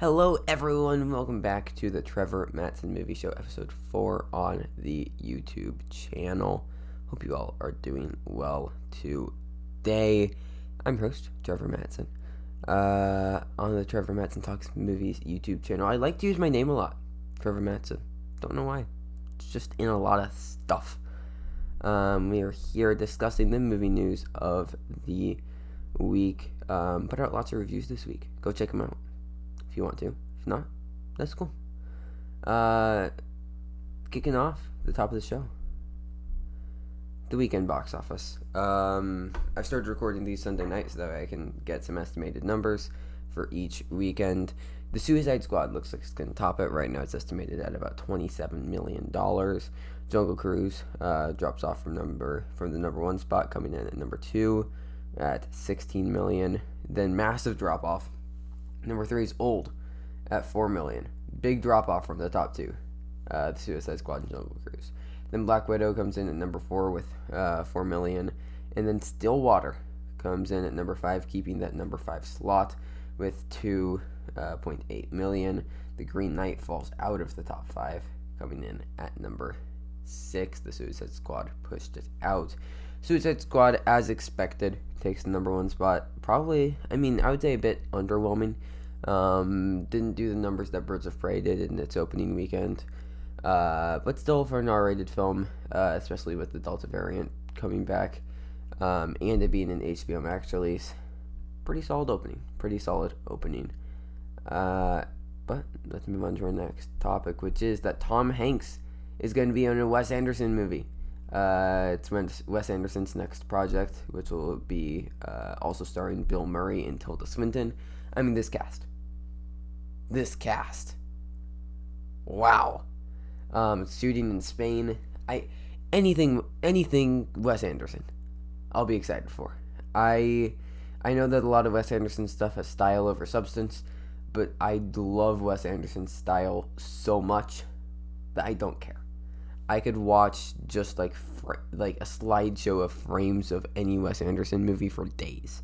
Hello everyone, welcome back to the Trevor Matteson Movie Show, episode 4 on the YouTube channel. Hope you all are doing well today. I'm your host, Trevor Matteson. On the Trevor Matteson Talks Movies YouTube channel, I like to use my name a lot, Trevor Matteson. Don't know why. It's just in a lot of stuff. We are here discussing the movie news of the week. Put out lots of reviews this week. Go check them out if you want to. If not, that's cool. Kicking off the top of the show, the weekend box office. I've started recording these Sunday nights so that way I can get some estimated numbers for each weekend. The Suicide Squad looks like it's going to top it. Right now it's estimated at about $27 million. Jungle Cruise drops off from the number 1 spot, coming in at number 2 at $16 million. Then massive drop off. Number 3 is Old at $4 million. Big drop off from the top 2, the Suicide Squad and Jungle Cruise. Then Black Widow comes in at number 4 with $4 million. And then Stillwater comes in at number 5, keeping that number 5 slot with $2.8 million. The Green Knight falls out of the top 5, coming in at number 6. The Suicide Squad pushed it out. Suicide Squad, as expected, takes the number 1 spot. Probably, I would say a bit underwhelming. Didn't do the numbers that Birds of Prey did in its opening weekend. But still, for an R-rated film, especially with the Delta variant coming back, and it being an HBO Max release, pretty solid opening. But let's move on to our next topic, which is that Tom Hanks is going to be on a Wes Anderson movie. It's Wes Anderson's next project, which will be also starring Bill Murray and Tilda Swinton. This cast. Wow. It's shooting in Spain. Anything Wes Anderson, I'll be excited for. I know that a lot of Wes Anderson stuff has style over substance, but I love Wes Anderson's style so much that I don't care. I could watch just like a slideshow of frames of any Wes Anderson movie for days.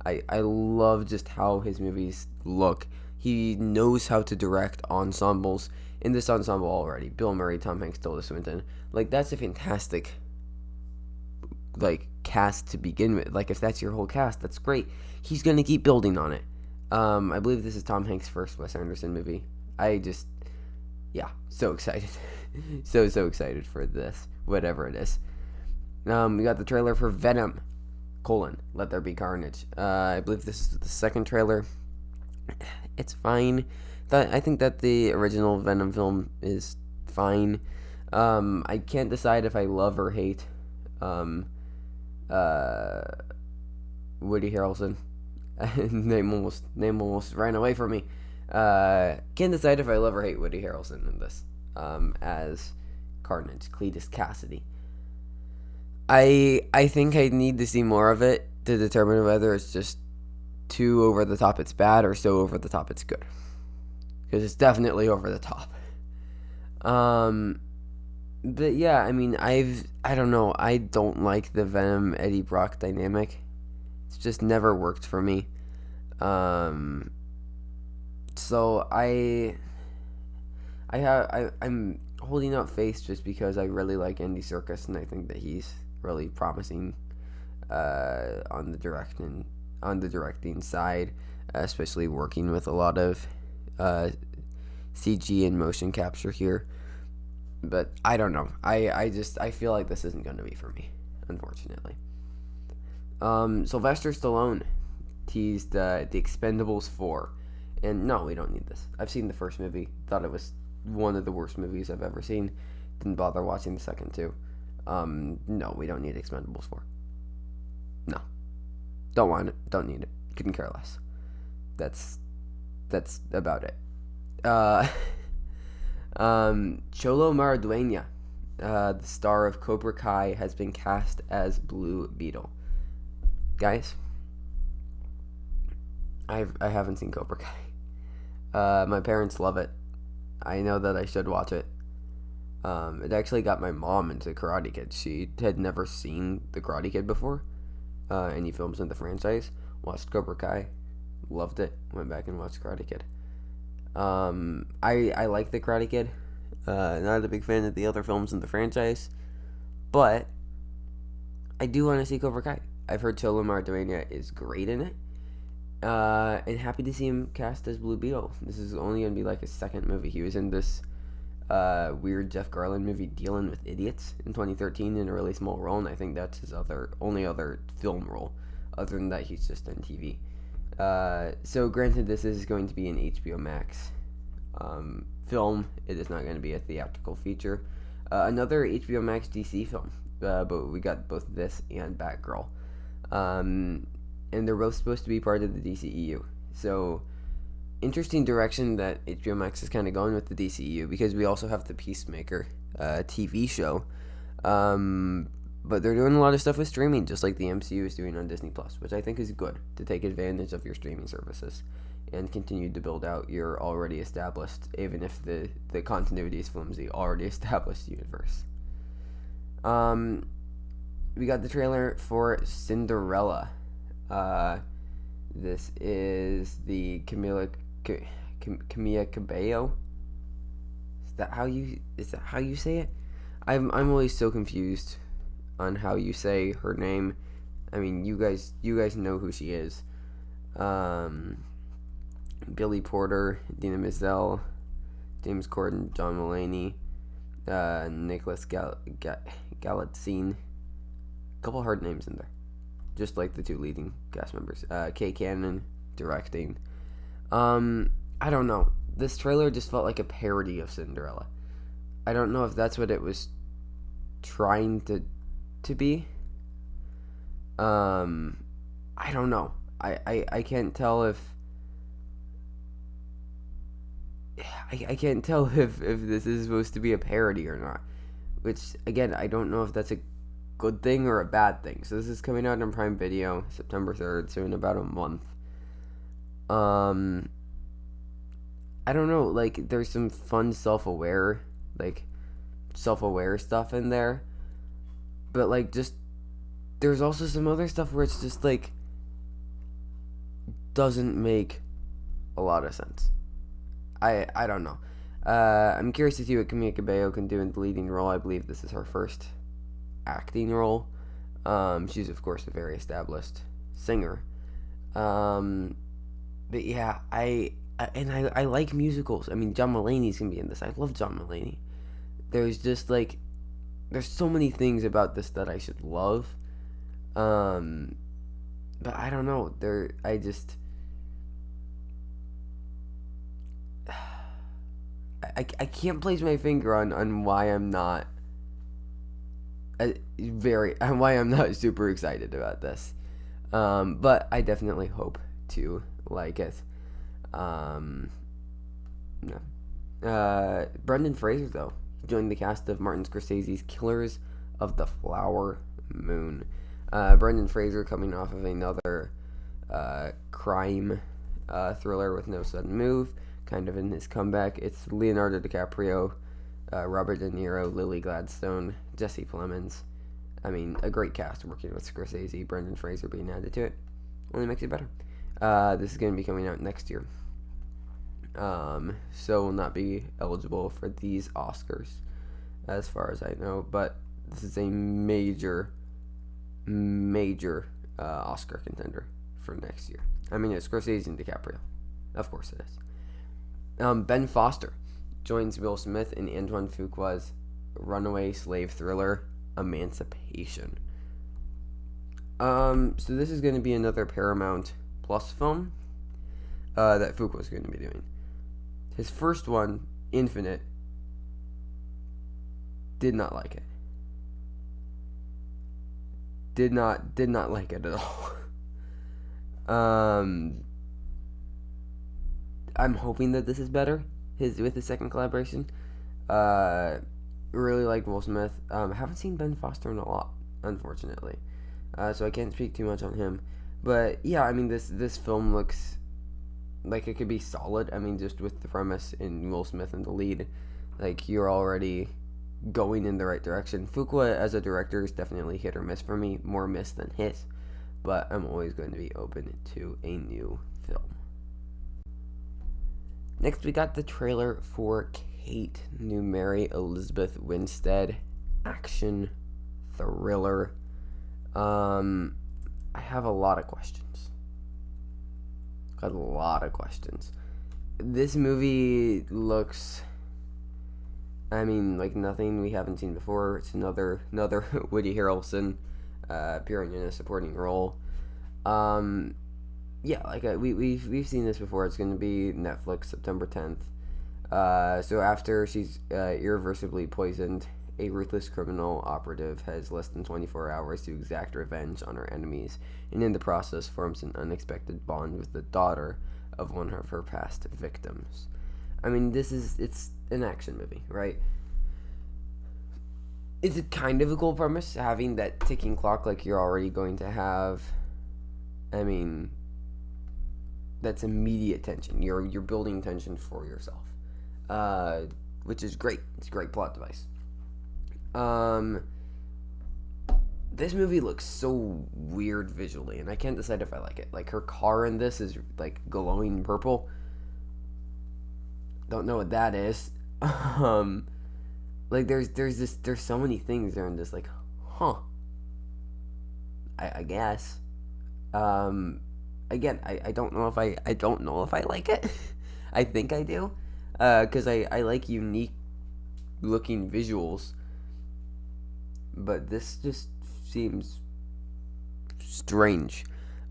I love just how his movies look. He knows how to direct ensembles. In this ensemble already, Bill Murray, Tom Hanks, Tilda Swinton. That's a fantastic cast to begin with. If that's your whole cast, that's great. He's gonna keep building on it. I believe this is Tom Hanks' first Wes Anderson movie. So excited. so excited for this, whatever it is. We got the trailer for Venom, Let There Be Carnage. I believe this is the second trailer. It's fine. I think that the original Venom film is fine. I can't decide if I love or hate Woody Harrelson. name almost ran away from me. Can't decide if I love or hate Woody Harrelson in this as Carnage, Cletus Cassidy. I think I need to see more of it to determine whether it's just too over the top it's bad or so over the top it's good. Because it's definitely over the top. But yeah, I don't know. I don't like the Venom Eddie Brock dynamic. It's just never worked for me. So I'm holding out faith just because I really like Andy Serkis and I think that he's really promising on the directing side, especially working with a lot of CG and motion capture here. But I don't know. I feel like this isn't going to be for me, unfortunately. Sylvester Stallone teased the Expendables 4. And no, we don't need this. I've seen the first movie. Thought it was one of the worst movies I've ever seen. Didn't bother watching the second two. No, we don't need Expendables 4. No. Don't want it. Don't need it. Couldn't care less. That's about it. Cholo Maridueña, the star of Cobra Kai, has been cast as Blue Beetle. Guys, I haven't seen Cobra Kai. My parents love it. I know that I should watch it. It actually got my mom into Karate Kid. She had never seen the Karate Kid before, any films in the franchise. Watched Cobra Kai, loved it. Went back and watched Karate Kid. I like the Karate Kid. Not a big fan of the other films in the franchise, but I do want to see Cobra Kai. I've heard Tolu Marduena is great in it. And happy to see him cast as Blue Beetle. This is only going to be like his second movie. He was in this weird Jeff Garlin movie, Dealing with Idiots, in 2013 in a really small role, and I think that's his only other film role. Other than that, he's just on TV. So granted, this is going to be an HBO Max film. It is not going to be a theatrical feature. Another HBO Max DC film, but we got both this and Batgirl. And they're both supposed to be part of the DCEU. So, interesting direction that HBO Max is kind of going with the DCEU, because we also have the Peacemaker TV show. But they're doing a lot of stuff with streaming, just like the MCU is doing on Disney+, which I think is good, to take advantage of your streaming services and continue to build out your already established, even if the continuity is flimsy, already established universe. We got the trailer for Cinderella. This is the Camilla Cabello. Is that how you say it? I'm always so confused on how you say her name. I mean, you guys know who she is. Billy Porter, Dina Menzel, James Corden, John Mulaney, Nicholas Galitzine. A couple hard names in there, just like the two leading cast members. Kay Cannon directing. I don't know. This trailer just felt like a parody of Cinderella. I don't know if that's what it was trying to be. I don't know. I can't tell if I can't tell if this is supposed to be a parody or not. Which, again, I don't know if that's a good thing or a bad thing. So this is coming out on Prime Video September 3rd, so in about a month. I don't know, like, there's some fun self-aware stuff in there. But, like, just, there's also some other stuff where it's just, like, doesn't make a lot of sense. I don't know. I'm curious to see what Camilla Cabello can do in the leading role. I believe this is her first acting role. She's, of course, a very established singer. But yeah, I like musicals. I mean, John Mulaney's gonna be in this. I love John Mulaney. There's just, like, there's so many things about this that I should love. But I don't know. I can't place my finger on why I'm not super excited about this. But I definitely hope to like it. No. Brendan Fraser, though, joined the cast of Martin Scorsese's Killers of the Flower Moon. Brendan Fraser coming off of another crime thriller with no sudden move, kind of in his comeback. It's Leonardo DiCaprio, Robert De Niro, Lily Gladstone, Jesse Plemons. I mean, a great cast working with Scorsese. Brendan Fraser being added to it only makes it better. This is going to be coming out next year. So will not be eligible for these Oscars, as far as I know. But this is a major Oscar contender for next year. I mean, it's Scorsese and DiCaprio. Of course it is. Ben Foster joins Will Smith in Antoine Fuqua's runaway slave thriller, Emancipation. So this is going to be another Paramount Plus film that Fuqua is going to be doing. His first one, Infinite, did not like it. Did not like it at all. I'm hoping that this is better. With his second collaboration. Really like Will Smith. Haven't seen Ben Foster in a lot, unfortunately. So I can't speak too much on him. But yeah, I mean, this film looks like it could be solid. I mean, just with the premise in Will Smith in the lead, like, you're already going in the right direction. Fuqua as a director is definitely hit or miss for me, more miss than hit. But I'm always going to be open to a new film. Next, we got the trailer for Kate, new Mary Elizabeth Winstead action thriller. I have a lot of questions. This movie looks, like nothing we haven't seen before. It's another Woody Harrelson appearing in a supporting role. We've seen this before. It's going to be Netflix September 10th. So after she's irreversibly poisoned, a ruthless criminal operative has less than 24 hours to exact revenge on her enemies, and in the process forms an unexpected bond with the daughter of one of her past victims. It's an action movie, right? It's a kind of a cool premise, having that ticking clock like you're already going to have. That's immediate tension. You're building tension for yourself, which is great. It's a great plot device. This movie looks so weird visually, and I can't decide if I like it. Like, her car in this is like glowing purple. Don't know what that is. There's so many things there in this. Like, I guess. Again, I don't know if I like it. I think I do, because I like unique looking visuals, but this just seems strange.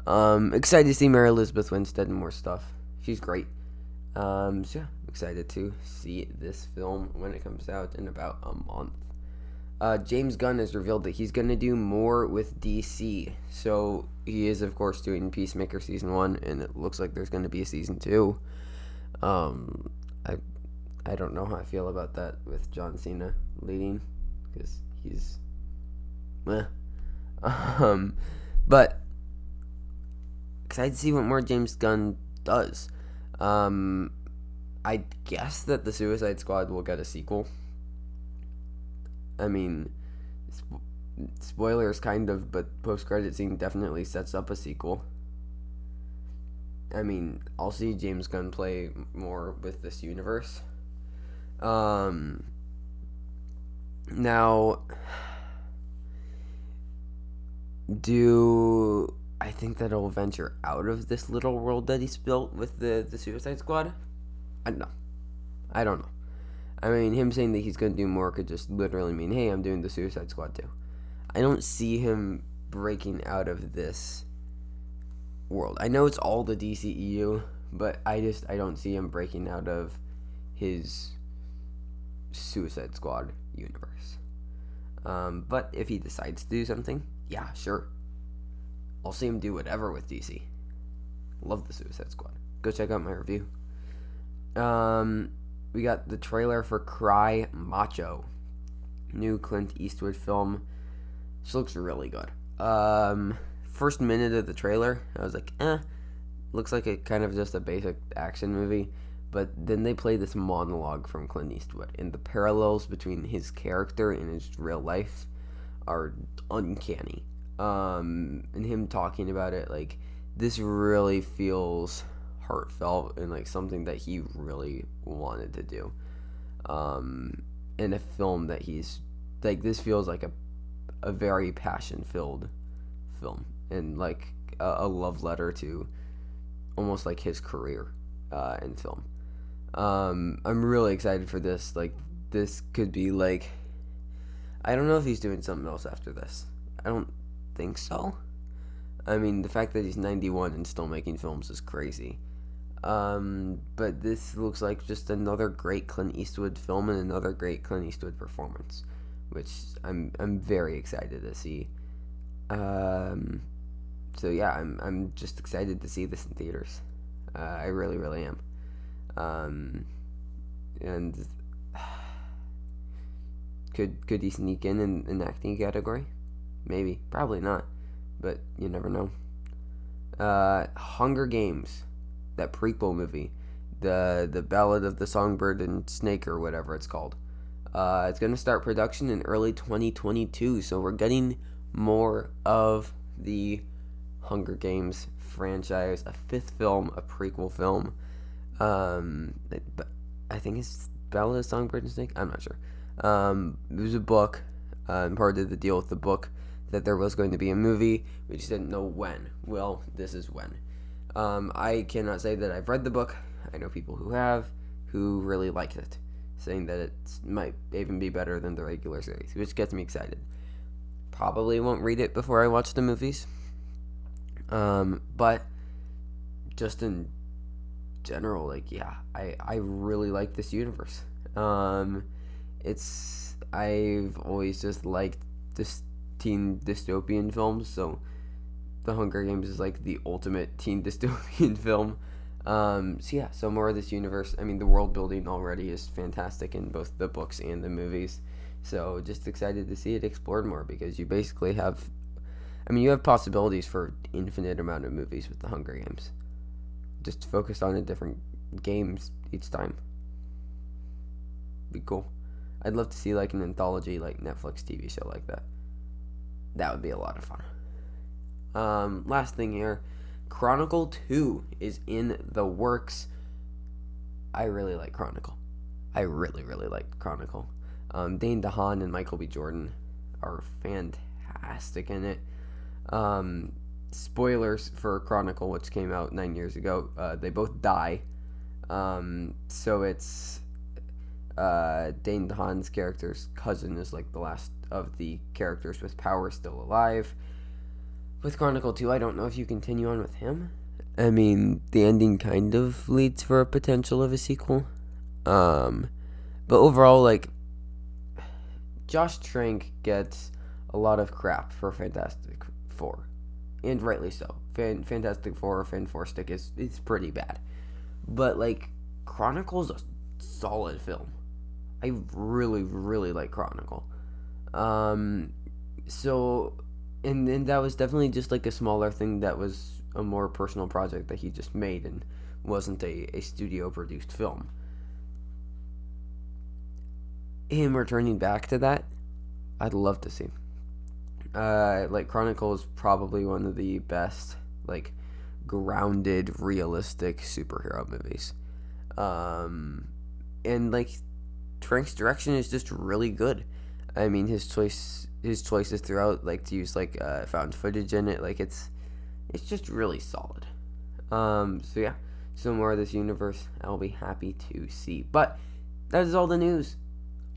Excited to see Mary Elizabeth Winstead and more stuff. She's great. Excited to see this film when it comes out in about a month. James Gunn has revealed that he's going to do more with DC. So he is, of course, doing Peacemaker Season 1, and it looks like there's going to be a Season 2. I don't know how I feel about that with John Cena leading, because he's... But excited to see what more James Gunn does. I guess that the Suicide Squad will get a sequel. Spoilers kind of, but post-credit scene definitely sets up a sequel. I'll see James Gunn play more with this universe. Now, do I think that he'll venture out of this little world that he's built with the Suicide Squad? I don't know. Him saying that he's going to do more could just literally mean, hey, I'm doing the Suicide Squad too. I don't see him breaking out of this world. I know it's all the DCEU, but I don't see him breaking out of his Suicide Squad universe. But if he decides to do something, yeah, sure. I'll see him do whatever with DC. Love the Suicide Squad. Go check out my review. We got the trailer for Cry Macho, new Clint Eastwood film. This looks really good. First minute of the trailer, I was like, looks like a kind of just a basic action movie. But then they play this monologue from Clint Eastwood, and the parallels between his character and his real life are uncanny. And him talking about it, like, this really feels heartfelt and like something that he really wanted to do. In a film that he's like, this feels like a very passion-filled film, and like a love letter to almost like his career in film. I'm really excited for this. Like, this could be like, I don't know if he's doing something else after this. I don't think so. The fact that he's 91 and still making films is crazy. But this looks like just another great Clint Eastwood film and another great Clint Eastwood performance, which I'm very excited to see. So yeah, I'm just excited to see this in theaters. I really, really am. And could he sneak in an acting category? Maybe, probably not, but you never know. Hunger Games, that prequel movie, the Ballad of the Songbird and Snake, or whatever it's called. It's going to start production in early 2022, so we're getting more of the Hunger Games franchise, a fifth film, a prequel film. But I think it's Bella the Songbird and Snake. I'm not sure. It was a book. Part of the deal with the book that there was going to be a movie. We just didn't know when. Well, this is when. I cannot say that I've read the book. I know people who have, who really liked it, saying that it might even be better than the regular series, which gets me excited. Probably won't read it before I watch the movies. But just in general, like, yeah, I really like this universe. I've always just liked this teen dystopian films, so The Hunger Games is like the ultimate teen dystopian film. So more of this universe. I mean, the world building already is fantastic in both the books and the movies. So just excited to see it explored more, because you basically have, you have possibilities for infinite amount of movies with the Hunger Games. Just focused on a different games each time. Be cool. I'd love to see like an anthology, like Netflix TV show like that. That would be a lot of fun. Last thing here, Chronicle 2 is in the works. I really like Chronicle. I really, really like Chronicle. Dane DeHaan and Michael B. Jordan are fantastic in it. Spoilers for Chronicle, which came out 9 years ago. They both die. So it's Dane DeHaan's character's cousin is like the last of the characters with power still alive. With Chronicle 2, I don't know if you continue on with him. I mean, the ending kind of leads for a potential of a sequel. But overall, like, Josh Trank gets a lot of crap for Fantastic Four. And rightly so. Fantastic Four, Fantastic is pretty bad. But, like, Chronicle's a solid film. I really, really like Chronicle. And then that was definitely just like a smaller thing that was a more personal project that he just made and wasn't a studio produced film. Him returning back to that, I'd love to see. Like, Chronicle is probably one of the best, like, grounded, realistic superhero movies. And like, Trank's direction is just really good. I mean, his choices throughout, like, to use like found footage in it, like, it's just really solid. So more of this universe I'll be happy to see. But that is all the news,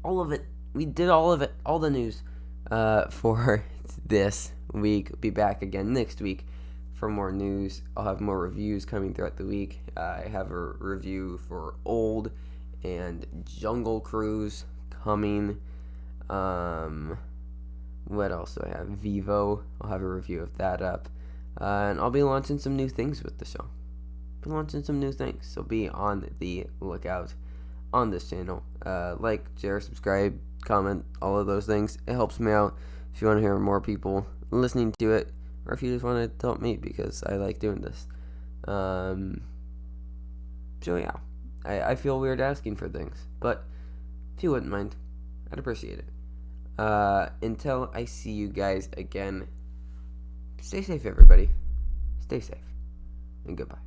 all of it. We did all of it, all the news for this week. Be back again next week for more news. I'll have more reviews coming throughout the week. I have a review for Old and Jungle Cruise coming. What else do I have? Vivo. I'll have a review of that up. And I'll be launching some new things with the show. So be on the lookout on this channel. Like, share, subscribe, comment, all of those things. It helps me out if you want to hear more people listening to it, or if you just want to help me, because I like doing this. So yeah, I feel weird asking for things, but if you wouldn't mind, I'd appreciate it. Until I see you guys again, stay safe, everybody. Stay safe, and goodbye.